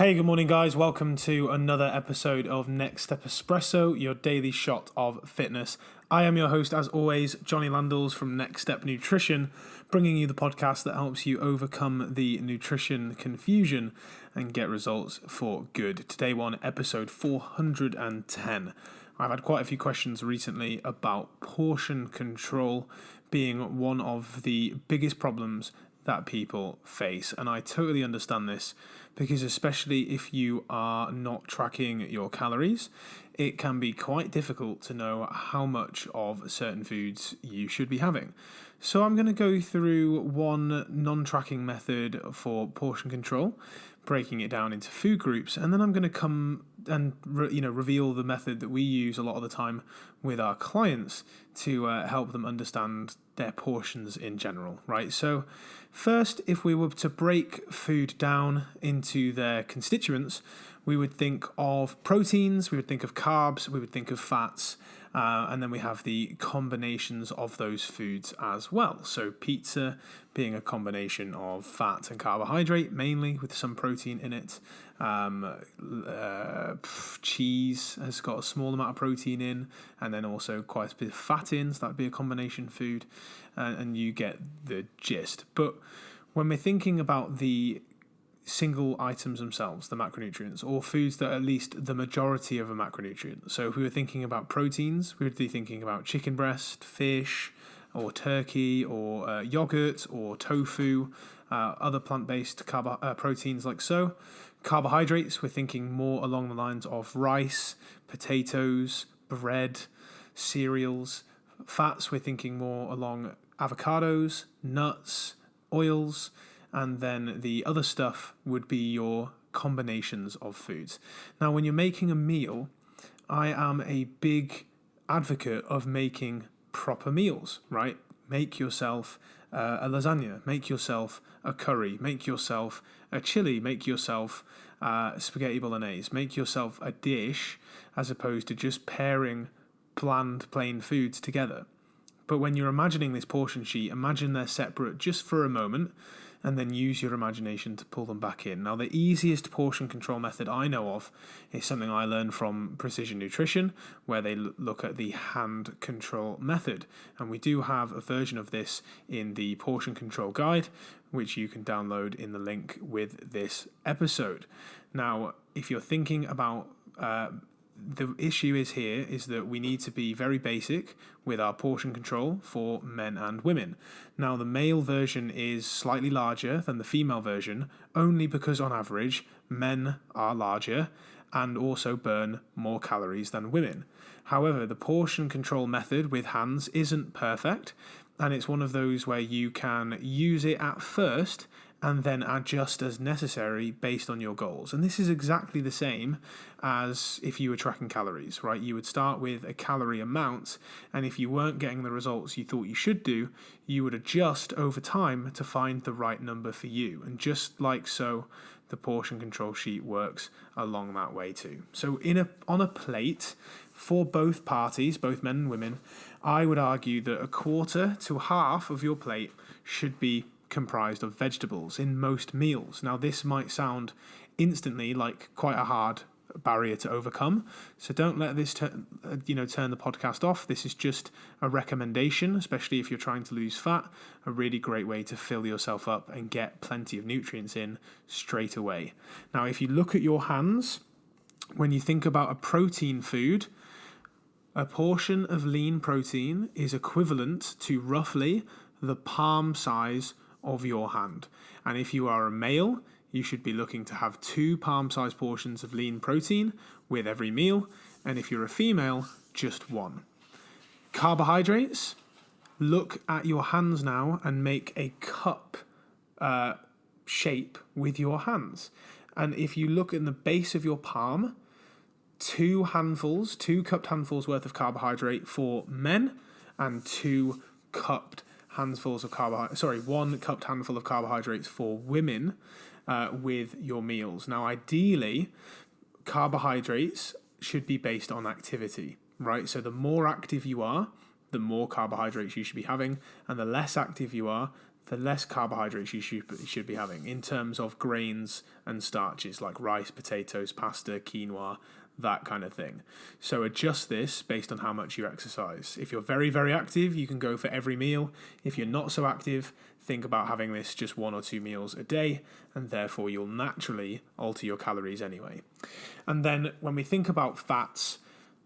Hey, good morning, guys. Welcome to another episode of Next Step Espresso, your daily shot of fitness. I am your host, as always, Johnny Landals from Next Step Nutrition, bringing you the podcast that helps you overcome the nutrition confusion and get results for good. Today, we're on episode 410. I've had quite a few questions recently about portion control being one of the biggest problems that people face, and I totally understand this because especially if you are not tracking your calories, it can be quite difficult to know how much of certain foods you should be having. So I'm going to go through one non-tracking method for portion control, breaking it down into food groups, and then I'm going to come and reveal the method that we use a lot of the time with our clients to help them understand their portions in general, right? So first, if we were to break food down into their constituents, we would think of proteins, we would think of carbs, we would think of fats, and then we have the combinations of those foods as well. So pizza being a combination of fat and carbohydrate, mainly with some protein in it. Cheese has got a small amount of protein in, and then also quite a bit of fat in, so that'd be a combination food, and you get the gist. But when we're thinking about the single items themselves, the macronutrients, or foods that are at least the majority of a macronutrient. So if we were thinking about proteins, we would be thinking about chicken breast, fish, or turkey, or yogurt, or tofu, other plant-based proteins like so. Carbohydrates, we're thinking more along the lines of rice, potatoes, bread, cereals. Fats, we're thinking more along avocados, nuts, oils, and then the other stuff would be your combinations of foods. Now, when you're making a meal, I am a big advocate of making proper meals, right? Make yourself a lasagna, make yourself a curry, make yourself a chili, make yourself spaghetti bolognese, make yourself a dish as opposed to just pairing bland, plain foods together. But when you're imagining this portion sheet, imagine they're separate just for a moment, and then use your imagination to pull them back in. Now, the easiest portion control method I know of is something I learned from Precision Nutrition, where they look at the hand control method. And we do have a version of this in the portion control guide, which you can download in the link with this episode. Now, if you're thinking about the issue is that we need to be very basic with our portion control for men and women. Now, the male version is slightly larger than the female version, only because on average, men are larger and also burn more calories than women. However, the portion control method with hands isn't perfect, and it's one of those where you can use it at first and then adjust as necessary based on your goals. And this is exactly the same as if you were tracking calories, right? You would start with a calorie amount, and if you weren't getting the results you thought you should do, you would adjust over time to find the right number for you. And just like so, the portion control sheet works along that way too. So on a plate, for both parties, both men and women, I would argue that a quarter to half of your plate should be comprised of vegetables in most meals. Now, this might sound instantly like quite a hard barrier to overcome, so don't let this turn the podcast off. This is just a recommendation, especially if you're trying to lose fat, a really great way to fill yourself up and get plenty of nutrients in straight away. Now, if you look at your hands, when you think about a protein food, a portion of lean protein is equivalent to roughly the palm size of your hand. And if you are a male, you should be looking to have 2 palm-sized portions of lean protein with every meal. And if you're a female, just 1. Carbohydrates, look at your hands now and make a cup shape with your hands. And if you look in the base of your palm, 2 cupped handfuls worth of carbohydrate for men, and 1 cupped handful of carbohydrates for women with your meals. Now, ideally, carbohydrates should be based on activity, right? So the more active you are, the more carbohydrates you should be having, and the less active you are, the less carbohydrates you should be having in terms of grains and starches like rice, potatoes, pasta, quinoa, that kind of thing. So adjust this based on how much you exercise. If you're very, very active, you can go for every meal. If you're not so active, think about having this just 1 or 2 meals a day, and therefore you'll naturally alter your calories anyway. And then when we think about fats,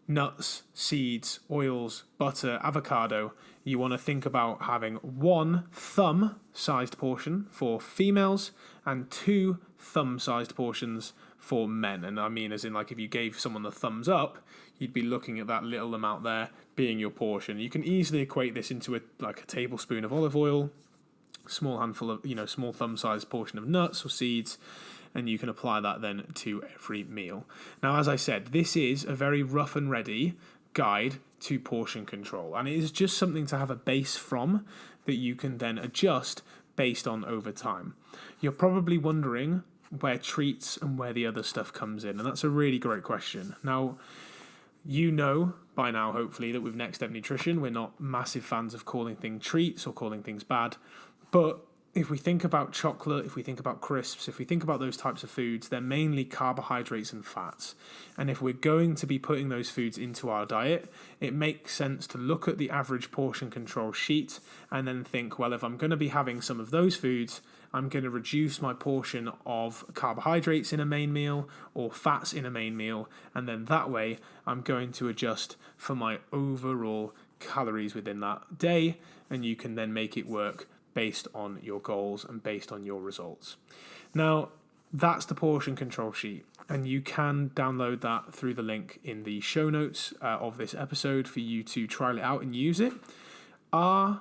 nuts, seeds, oils, butter, avocado, you want to think about having 1 thumb-sized portion for females and 2 thumb-sized portions for men. And I mean as in, like, if you gave someone the thumbs up, you'd be looking at that little amount there being your portion. You can easily equate this into a tablespoon of olive oil, small handful of, small thumb-sized portion of nuts or seeds, and you can apply that then to every meal. Now, as I said, this is a very rough and ready guide to portion control, and it is just something to have a base from that you can then adjust based on over time. You're probably wondering where treats and where the other stuff comes in, and that's a really great question. Now, you know by now, hopefully, that with Next Step Nutrition, we're not massive fans of calling things treats or calling things bad, but if we think about chocolate, if we think about crisps, if we think about those types of foods, they're mainly carbohydrates and fats. And if we're going to be putting those foods into our diet, it makes sense to look at the average portion control sheet and then think, well, if I'm going to be having some of those foods, I'm going to reduce my portion of carbohydrates in a main meal or fats in a main meal. And then that way, I'm going to adjust for my overall calories within that day. And you can then make it work based on your goals and based on your results. Now, that's the portion control sheet, and you can download that through the link in the show notes of this episode for you to trial it out and use it. Our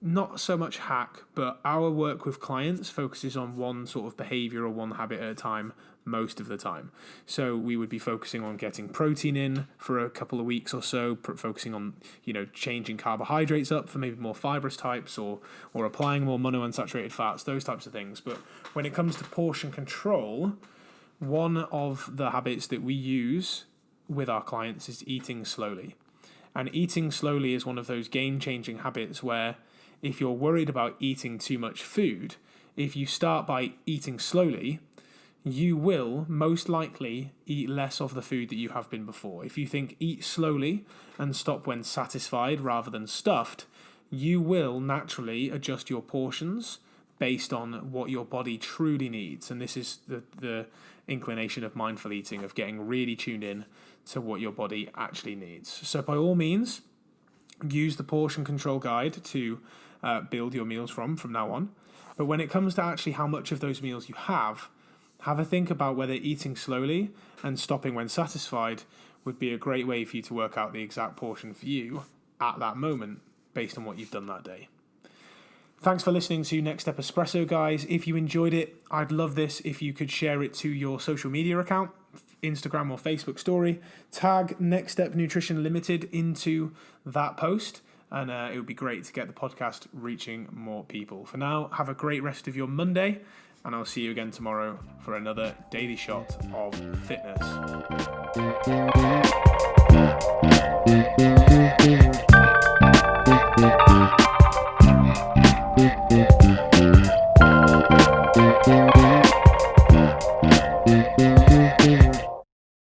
not so much hack, but our work with clients focuses on one sort of behavior or one habit at a time most of the time. So we would be focusing on getting protein in for a couple of weeks or so, focusing on, changing carbohydrates up for maybe more fibrous types or applying more monounsaturated fats, those types of things. But when it comes to portion control, one of the habits that we use with our clients is eating slowly. And eating slowly is one of those game-changing habits where if you're worried about eating too much food, if you start by eating slowly, you will most likely eat less of the food that you have been before. If you think eat slowly and stop when satisfied rather than stuffed, you will naturally adjust your portions based on what your body truly needs. And this is the inclination of mindful eating, of getting really tuned in to what your body actually needs. So by all means, use the portion control guide to build your meals from now on. But when it comes to actually how much of those meals you have a think about whether eating slowly and stopping when satisfied would be a great way for you to work out the exact portion for you at that moment based on what you've done that day. Thanks for listening to Next Step Espresso, guys. If you enjoyed it, I'd love this if you could share it to your social media account, Instagram or Facebook story. Tag Next Step Nutrition Limited into that post, and it would be great to get the podcast reaching more people. For now, have a great rest of your Monday, and I'll see you again tomorrow for another daily shot of fitness.